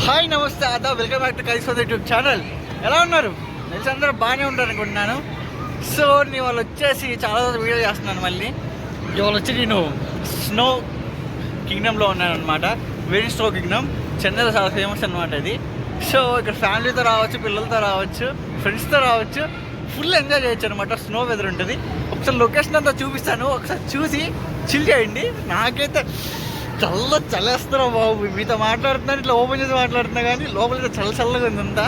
Hi నమస్తే ఆదాబ్, welcome back to కైస్ ఫర్ యూట్యూబ్ ఛానల్. ఎలా ఉన్నారు? తెలిసి అందరూ బాగానే ఉంటారు అనుకుంటున్నాను. సో నేను వాళ్ళు వచ్చేసి చాలా రోజులు వీడియో చేస్తున్నాను. మళ్ళీ ఇవాళ వచ్చి నేను స్నో కింగ్డమ్లో ఉన్నాను అనమాట. వెరీ స్నో కింగ్డమ్ చెన్నైలో చాలా ఫేమస్ అనమాట ఇది. సో ఇక్కడ ఫ్యామిలీతో రావచ్చు, పిల్లలతో రావచ్చు, ఫ్రెండ్స్తో రావచ్చు, ఫుల్ ఎంజాయ్ చేయొచ్చు అనమాట. స్నో వెదర్ ఉంటుంది. ఒకసారి లొకేషన్ అంతా చూపిస్తాను, ఒకసారి చూసి చిల్ చేయండి. నాకైతే చల్లేస్తున్నావు బాబు, మీతో మాట్లాడుతున్నాను, ఇట్లా ఓపెన్ చేసి మాట్లాడుతున్నా కానీ లోపల చల్లగా ఉందంతా,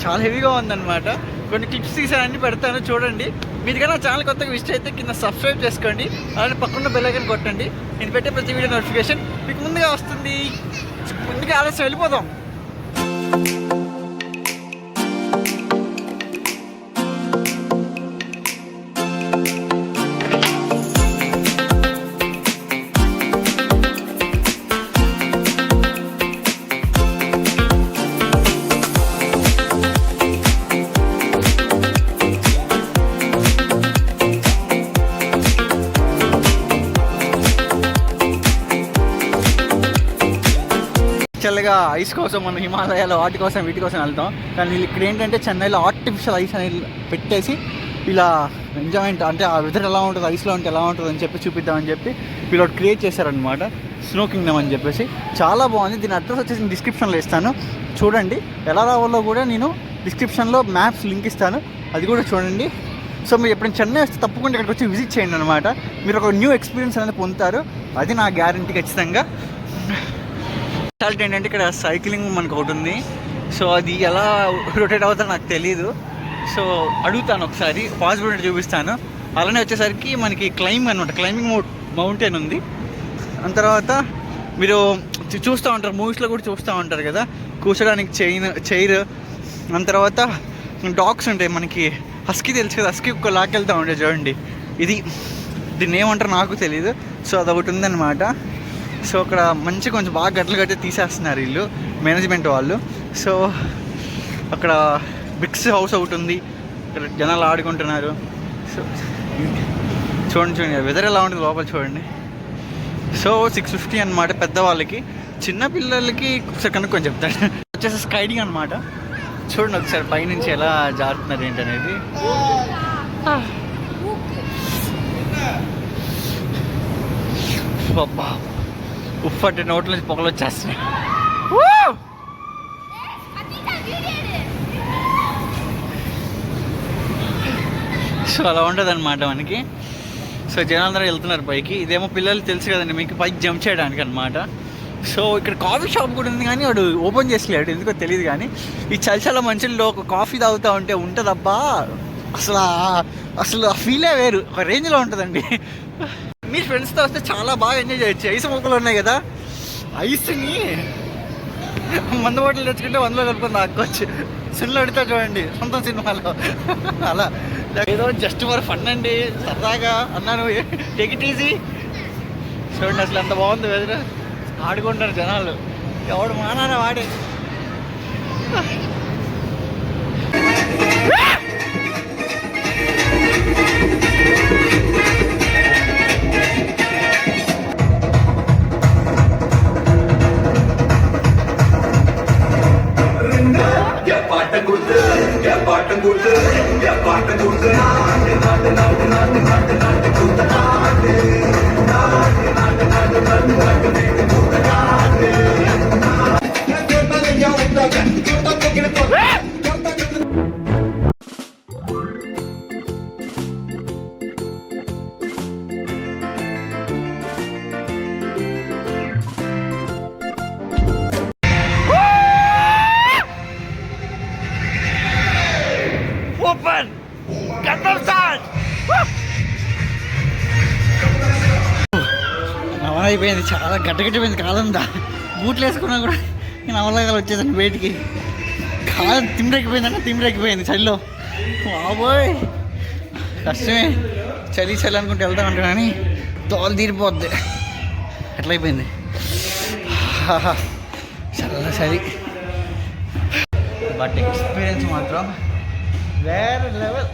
చాలా హెవీగా ఉందన్నమాట. కొన్ని క్లిప్స్ తీసానని పెడతాను చూడండి. మీరు కానీ నా ఛానల్ కొత్తగా విజిట్ అయితే కింద సబ్స్క్రైబ్ చేసుకోండి, అలానే పక్కన బెల్ ఐకాన్ కొట్టండి. నేను పెట్టే ప్రతి వీడియో నోటిఫికేషన్ మీకు ముందుగా వస్తుంది. ముందుగా ఆలస్యం వెళ్ళిపోదాం. యాక్చువల్గా ఐస్ కోసం మనం హిమాలయాలో వాటి కోసం వీటి కోసం వెళ్తాం, కానీ ఇక్కడ ఏంటంటే చెన్నైలో ఆర్టిఫిషియల్ ఐస్ అనేది పెట్టేసి ఇలా ఎంజాయ్మెంట్ అంటే ఆ వెదర్ ఎలా ఉంటుంది, ఐస్లో ఉంటే ఎలా ఉంటుంది అని చెప్పి చూపిద్దామని చెప్పి వీళ్ళు క్రియేట్ చేశారనమాట, స్నో కింగ్డమ్ అని చెప్పేసి. చాలా బాగుంది. దీని అడ్రస్ వచ్చేసి నేను డిస్క్రిప్షన్లో ఇస్తాను, చూడండి. ఎలా రావాలో కూడా నేను డిస్క్రిప్షన్లో మ్యాప్స్ లింక్ ఇస్తాను, అది కూడా చూడండి. సో మీరు ఎప్పుడైనా చెన్నై వస్తే తప్పకుండా ఇక్కడికి వచ్చి విజిట్ చేయండి అనమాట. మీరు ఒక న్యూ ఎక్స్పీరియన్స్ అనేది పొందుతారు, అది నా గ్యారంటీ ఖచ్చితంగా. స్పెషాలిటీ ఏంటంటే ఇక్కడ సైక్లింగ్ మనకు ఒకటి ఉంది. సో అది ఎలా రొటేట్ అవుతుందో నాకు తెలీదు. సో అడుగుతాను ఒకసారి, పాసిబిలిటీ చూపిస్తాను. అలానే వచ్చేసరికి మనకి క్లైంబింగ్ మౌంటైన్ ఉంది. దాని తర్వాత మీరు చూస్తూ ఉంటారు, మూవీస్లో కూడా చూస్తూ ఉంటారు కదా, కూర్చోడానికి చైర్. దాని తర్వాత డాగ్స్ ఉంటాయి మనకి, హస్కీ తెలుసు కదా, హస్కీ ఒక లాక్కెళ్తూ ఉంటాయి చూడండి. దీన్ని ఏమంటారు నాకు తెలీదు. సో అదొకటి ఉందన్నమాట. సో అక్కడ మంచి కొంచెం బాగా గడ్డలు కట్టి తీసేస్తున్నారు వీళ్ళు, మేనేజ్మెంట్ వాళ్ళు. సో అక్కడ బ్రిక్స్ హౌస్ ఒకటి ఉంది, ఇక్కడ జనాలు ఆడుకుంటున్నారు. సో చూడండి వెదర్ ఎలా ఉంటుంది లోపల చూడండి. సో 650 అనమాట పెద్దవాళ్ళకి. చిన్నపిల్లలకి ఒకసారి కనుక్కొని చెప్తాను. వచ్చేసి స్కైడింగ్ అనమాట. చూడండి ఒకసారి పైనుంచి ఎలా జారుతున్నారు ఏంటనేది. బాబా ఉప్పటి నోట్ల నుంచి పొగలు వచ్చేస్తున్నాయి. సో అలా ఉంటుంది అనమాట మనకి. సో జనాలందరూ వెళ్తున్నారు పైకి. ఇదేమో పిల్లలు తెలుసు కదండి మీకు, పైకి జంప్ చేయడానికి అనమాట. సో ఇక్కడ కాఫీ షాప్ కూడా ఉంది, కానీ వాడు ఓపెన్ చేసలేడు, ఎందుకో తెలియదు. కానీ ఈ చలిచల మంచుల్లో ఒక కాఫీ తాగుతూ ఉంటే ఉంటుందబ్బా, అసలు ఆ ఫీలే వేరు, ఒక రేంజ్లో ఉంటుందండి. మీ ఫ్రెండ్స్తో వస్తే చాలా బాగా ఎంజాయ్ చేయొచ్చు. ఐస్ మొక్కలు ఉన్నాయి కదా, ఐస్ని మందు బాటలు తెచ్చుకుంటే 100లో కలుపుకొని తాక్కోవచ్చు. సినిమాలో అడుగుతా చూడండి, సొంతం సినిమాలో. అలా ఏదో జస్ట్ ఫర్ ఫన్ అండి, సరదాగా అన్నాను, టేక్ ఇట్ ఈజీ. చూడండి అసలు ఎంత బాగుంది వెదర్, ఆడుకుంటారు జనాలు, ఎవడు మానారా వాడే. అయిపోయింది, చాలా గట్టగట్టిపోయింది కాలంతా. బూట్లు వేసుకున్నా కూడా నేను అవలాగా వచ్చేసాను బయటికి. కాలం తిమ్మిరెక్కిపోయింది చలిలో. బాబోయ్ కష్టమే, చలి అనుకుంటే వెళ్తా ఉంటాను, కానీ తోలు తీరిపోద్ది, ఎట్లయిపోయింది. చలి బట్ ఎక్స్పీరియన్స్ మాత్రం వేరే లెవెల్.